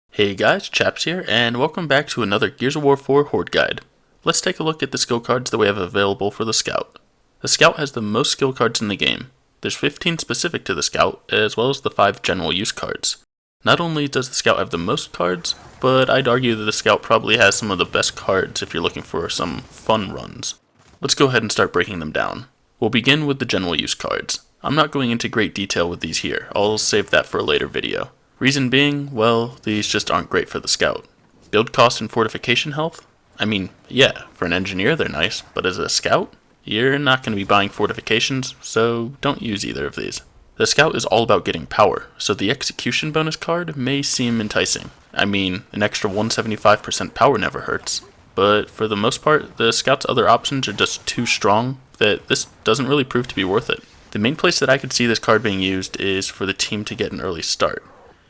Hey guys, Chaps here, and welcome back to another Gears of War 4 Horde Guide. Let's take a look at the skill cards that we have available for the Scout. The Scout has the most skill cards in the game. There's 15 specific to the Scout, as well as the 5 general use cards. Not only does the Scout have the most cards, but I'd argue that the Scout probably has some of the best cards if you're looking for some fun runs. Let's go ahead and start breaking them down. We'll begin with the general use cards. I'm not going into great detail with these here, I'll save that for a later video. Reason being, well, these just aren't great for the Scout. Build cost and fortification health? I mean, yeah, for an engineer they're nice, but as a Scout, you're not going to be buying fortifications, so don't use either of these. The Scout is all about getting power, so the execution bonus card may seem enticing. I mean, an extra 175% power never hurts, but for the most part, the Scout's other options are just too strong that this doesn't really prove to be worth it. The main place that I could see this card being used is for the team to get an early start.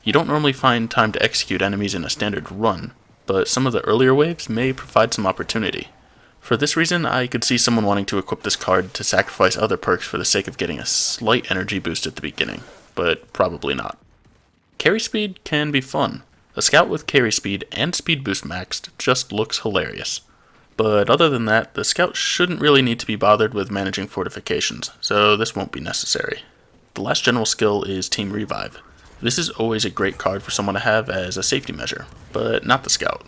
You don't normally find time to execute enemies in a standard run, but some of the earlier waves may provide some opportunity. For this reason, I could see someone wanting to equip this card to sacrifice other perks for the sake of getting a slight energy boost at the beginning, but probably not. Carry speed can be fun. A Scout with carry speed and speed boost maxed just looks hilarious. But other than that, the Scout shouldn't really need to be bothered with managing fortifications, so this won't be necessary. The last general skill is Team Revive. This is always a great card for someone to have as a safety measure, but not the Scout.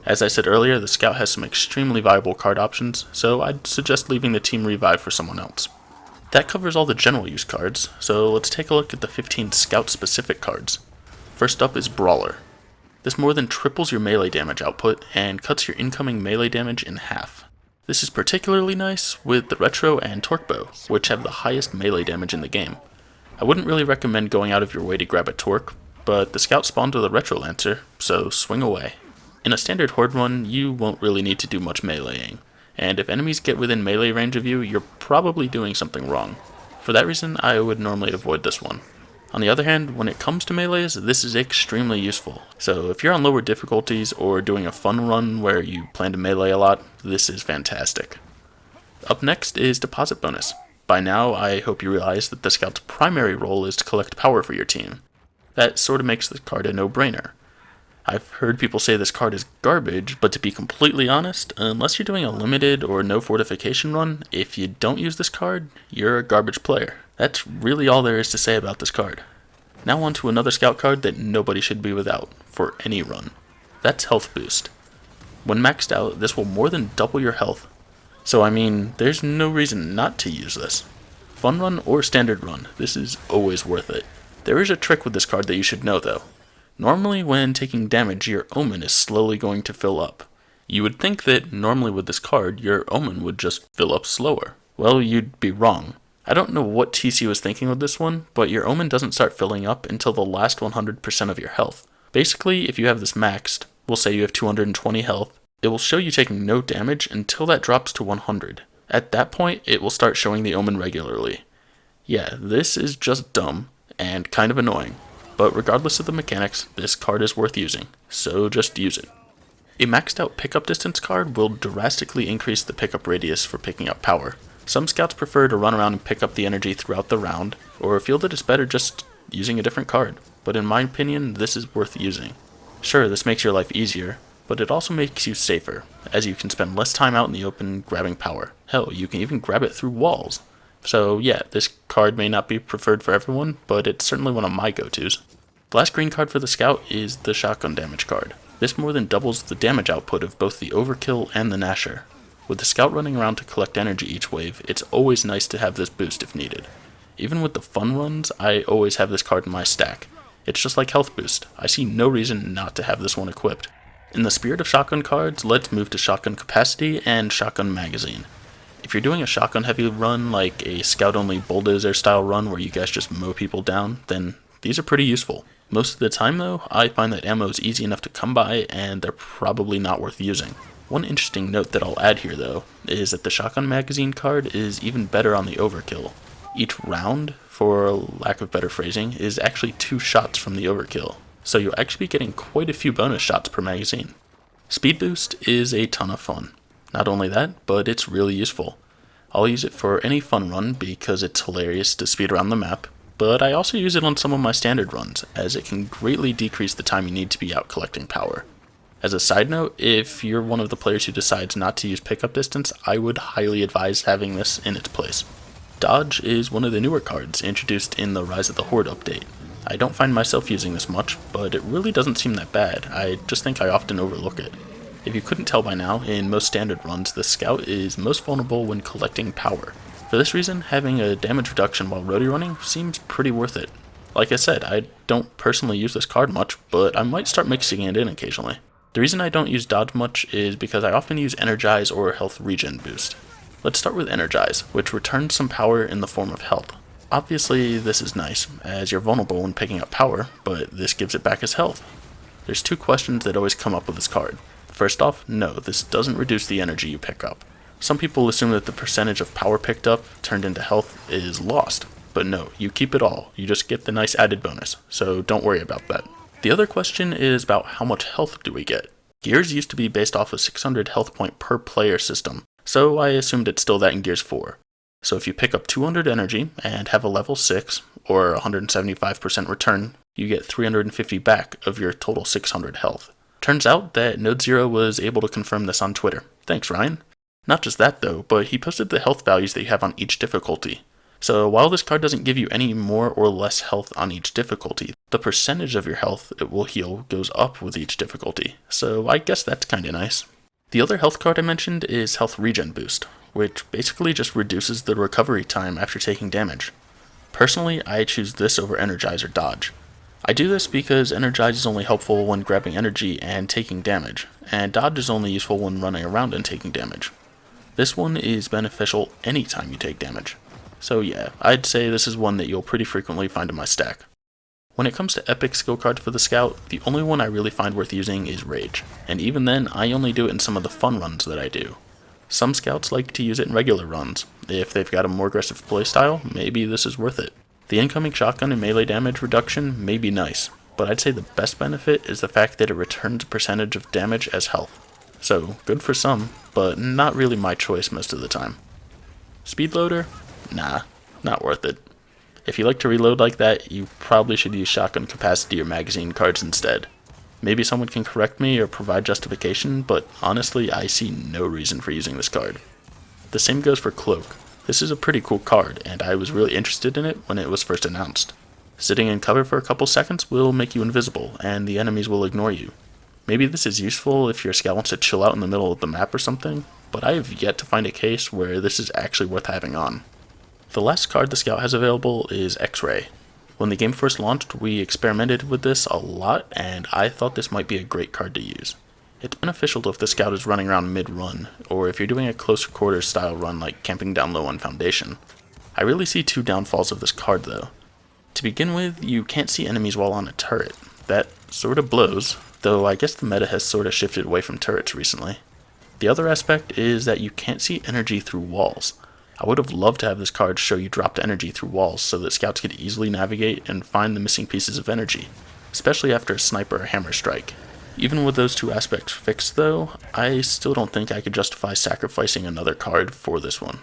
As I said earlier, the Scout has some extremely viable card options, so I'd suggest leaving the Team Revive for someone else. That covers all the general use cards, so let's take a look at the 15 Scout specific cards. First up is Brawler. This more than triples your melee damage output and cuts your incoming melee damage in half. This is particularly nice with the Retro and Torque Bow, which have the highest melee damage in the game. I wouldn't really recommend going out of your way to grab a Torque, but the Scout spawns with a Retro Lancer, so swing away. In a standard Horde run, you won't really need to do much meleeing, and if enemies get within melee range of you, you're probably doing something wrong. For that reason, I would normally avoid this one. On the other hand, when it comes to melees, this is extremely useful, so if you're on lower difficulties or doing a fun run where you plan to melee a lot, this is fantastic. Up next is Deposit Bonus. By now, I hope you realize that the Scout's primary role is to collect power for your team. That sort of makes this card a no-brainer. I've heard people say this card is garbage, but to be completely honest, unless you're doing a limited or no fortification run, if you don't use this card, you're a garbage player. That's really all there is to say about this card. Now on to another Scout card that nobody should be without, for any run. That's Health Boost. When maxed out, this will more than double your health. So I mean, there's no reason not to use this. Fun run or standard run, this is always worth it. There is a trick with this card that you should know though. Normally when taking damage, your Omen is slowly going to fill up. You would think that normally with this card, your Omen would just fill up slower. Well, you'd be wrong. I don't know what TC was thinking with this one, but your Omen doesn't start filling up until the last 100% of your health. Basically, if you have this maxed, we'll say you have 220 health, it will show you taking no damage until that drops to 100. At that point, it will start showing the Omen regularly. Yeah, this is just dumb, and kind of annoying, but regardless of the mechanics, this card is worth using, so just use it. A maxed out pickup distance card will drastically increase the pickup radius for picking up power. Some Scouts prefer to run around and pick up the energy throughout the round, or feel that it's better just using a different card, but in my opinion, this is worth using. Sure, this makes your life easier, but it also makes you safer, as you can spend less time out in the open grabbing power. Hell, you can even grab it through walls. So yeah, this card may not be preferred for everyone, but it's certainly one of my go-tos. The last green card for the Scout is the Shotgun Damage card. This more than doubles the damage output of both the Overkill and the Gnasher. With the Scout running around to collect energy each wave, it's always nice to have this boost if needed. Even with the fun runs, I always have this card in my stack. It's just like Health Boost. I see no reason not to have this one equipped. In the spirit of shotgun cards, let's move to Shotgun Capacity and Shotgun Magazine. If you're doing a shotgun heavy run like a Scout only Bulldozer style run where you guys just mow people down, then these are pretty useful. Most of the time though, I find that ammo is easy enough to come by and they're probably not worth using. One interesting note that I'll add here though, is that the Shotgun Magazine card is even better on the Overkill. Each round, for lack of better phrasing, is actually 2 shots from the Overkill, so you'll actually be getting quite a few bonus shots per magazine. Speed Boost is a ton of fun. Not only that, but it's really useful. I'll use it for any fun run because it's hilarious to speed around the map. but I also use it on some of my standard runs, as it can greatly decrease the time you need to be out collecting power. As a side note, if you're one of the players who decides not to use pickup distance, I would highly advise having this in its place. Dodge is one of the newer cards introduced in the Rise of the Horde update. I don't find myself using this much, but it really doesn't seem that bad. I just think I often overlook it. If you couldn't tell by now, in most standard runs, the Scout is most vulnerable when collecting power. For this reason, having a damage reduction while roadie running seems pretty worth it. Like I said, I don't personally use this card much, but I might start mixing it in occasionally. The reason I don't use Dodge much is because I often use Energize or Health Regen Boost. Let's start with Energize, which returns some power in the form of health. Obviously, this is nice, as you're vulnerable when picking up power, but this gives it back as health. There's two questions that always come up with this card. First off, no, this doesn't reduce the energy you pick up. Some people assume that the percentage of power picked up turned into health is lost, but no, you keep it all, you just get the nice added bonus, so don't worry about that. The other question is about how much health do we get? Gears used to be based off a 600 health point per player system, so I assumed it's still that in Gears 4. So if you pick up 200 energy and have a level 6, or 175% return, you get 350 back of your total 600 health. Turns out that Node Zero was able to confirm this on Twitter. Thanks, Ryan. Not just that though, but he posted the health values that you have on each difficulty. So while this card doesn't give you any more or less health on each difficulty, the percentage of your health it will heal goes up with each difficulty. So I guess that's kinda nice. The other health card I mentioned is Health Regen Boost, which basically just reduces the recovery time after taking damage. Personally, I choose this over Energize or Dodge. I do this because Energize is only helpful when grabbing energy and taking damage, and Dodge is only useful when running around and taking damage. This one is beneficial anytime you take damage. So yeah, I'd say this is one that you'll pretty frequently find in my stack. When it comes to epic skill cards for the Scout, the only one I really find worth using is Rage, and even then I only do it in some of the fun runs that I do. Some Scouts like to use it in regular runs. If they've got a more aggressive playstyle, maybe this is worth it. The incoming shotgun and melee damage reduction may be nice, but I'd say the best benefit is the fact that it returns a percentage of damage as health. So, good for some, but not really my choice most of the time. Speed loader? Nah, not worth it. If you like to reload like that, you probably should use shotgun capacity or magazine cards instead. Maybe someone can correct me or provide justification, but honestly, I see no reason for using this card. The same goes for Cloak. This is a pretty cool card, and I was really interested in it when it was first announced. Sitting in cover for a couple seconds will make you invisible, and the enemies will ignore you. Maybe this is useful if your Scout wants to chill out in the middle of the map or something, but I have yet to find a case where this is actually worth having on. The last card the Scout has available is X-Ray. When the game first launched, we experimented with this a lot, and I thought this might be a great card to use. It's beneficial if the Scout is running around mid-run, or if you're doing a close quarters style run like camping down low on Foundation. I really see two downfalls of this card though. To begin with, you can't see enemies while on a turret. That sorta blows, though I guess the meta has sorta shifted away from turrets recently. The other aspect is that you can't see energy through walls. I would have loved to have this card show you dropped energy through walls so that Scouts could easily navigate and find the missing pieces of energy, especially after a sniper or hammer strike. Even with those two aspects fixed though, I still don't think I could justify sacrificing another card for this one.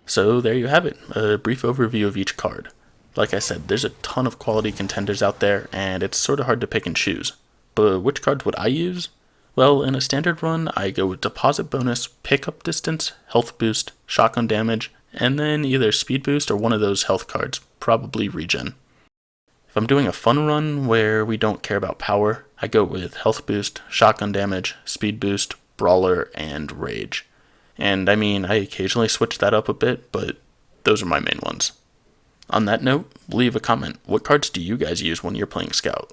So there you have it, a brief overview of each card. Like I said, there's a ton of quality contenders out there, and it's sorta hard to pick and choose. But which cards would I use? Well, in a standard run, I go with Deposit Bonus, Pickup Distance, Health Boost, Shotgun Damage, and then either Speed Boost or one of those health cards, probably Regen. If I'm doing a fun run where we don't care about power, I go with Health Boost, Shotgun Damage, Speed Boost, Brawler, and Rage. And I mean, I occasionally switch that up a bit, but those are my main ones. On that note, leave a comment. What cards do you guys use when you're playing Scout?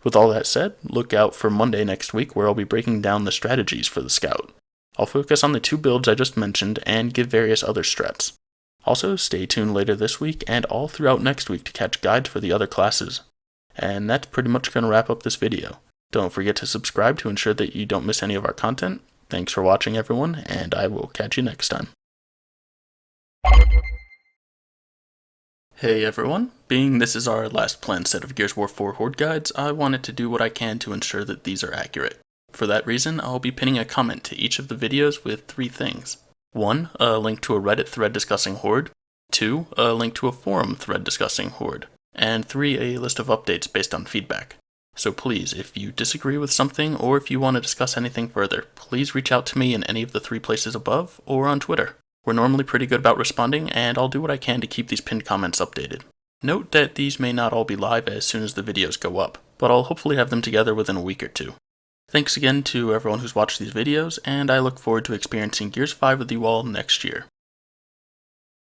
With all that said, look out for Monday next week where I'll be breaking down the strategies for the Scout. I'll focus on the two builds I just mentioned and give various other strats. Also, stay tuned later this week and all throughout next week to catch guides for the other classes. And that's pretty much going to wrap up this video. Don't forget to subscribe to ensure that you don't miss any of our content. Thanks for watching everyone, and I will catch you next time. Hey everyone, being this is our last planned set of Gears of War 4 Horde Guides, I wanted to do what I can to ensure that these are accurate. For that reason, I'll be pinning a comment to each of the videos with 3 things. 1, a link to a Reddit thread discussing Horde. 2, a link to a forum thread discussing Horde. And 3, a list of updates based on feedback. So please, if you disagree with something or if you want to discuss anything further, please reach out to me in any of the 3 places above or on Twitter. We're normally pretty good about responding, and I'll do what I can to keep these pinned comments updated. Note that these may not all be live as soon as the videos go up, but I'll hopefully have them together within a week or 2. Thanks again to everyone who's watched these videos, and I look forward to experiencing Gears 5 with you all next year.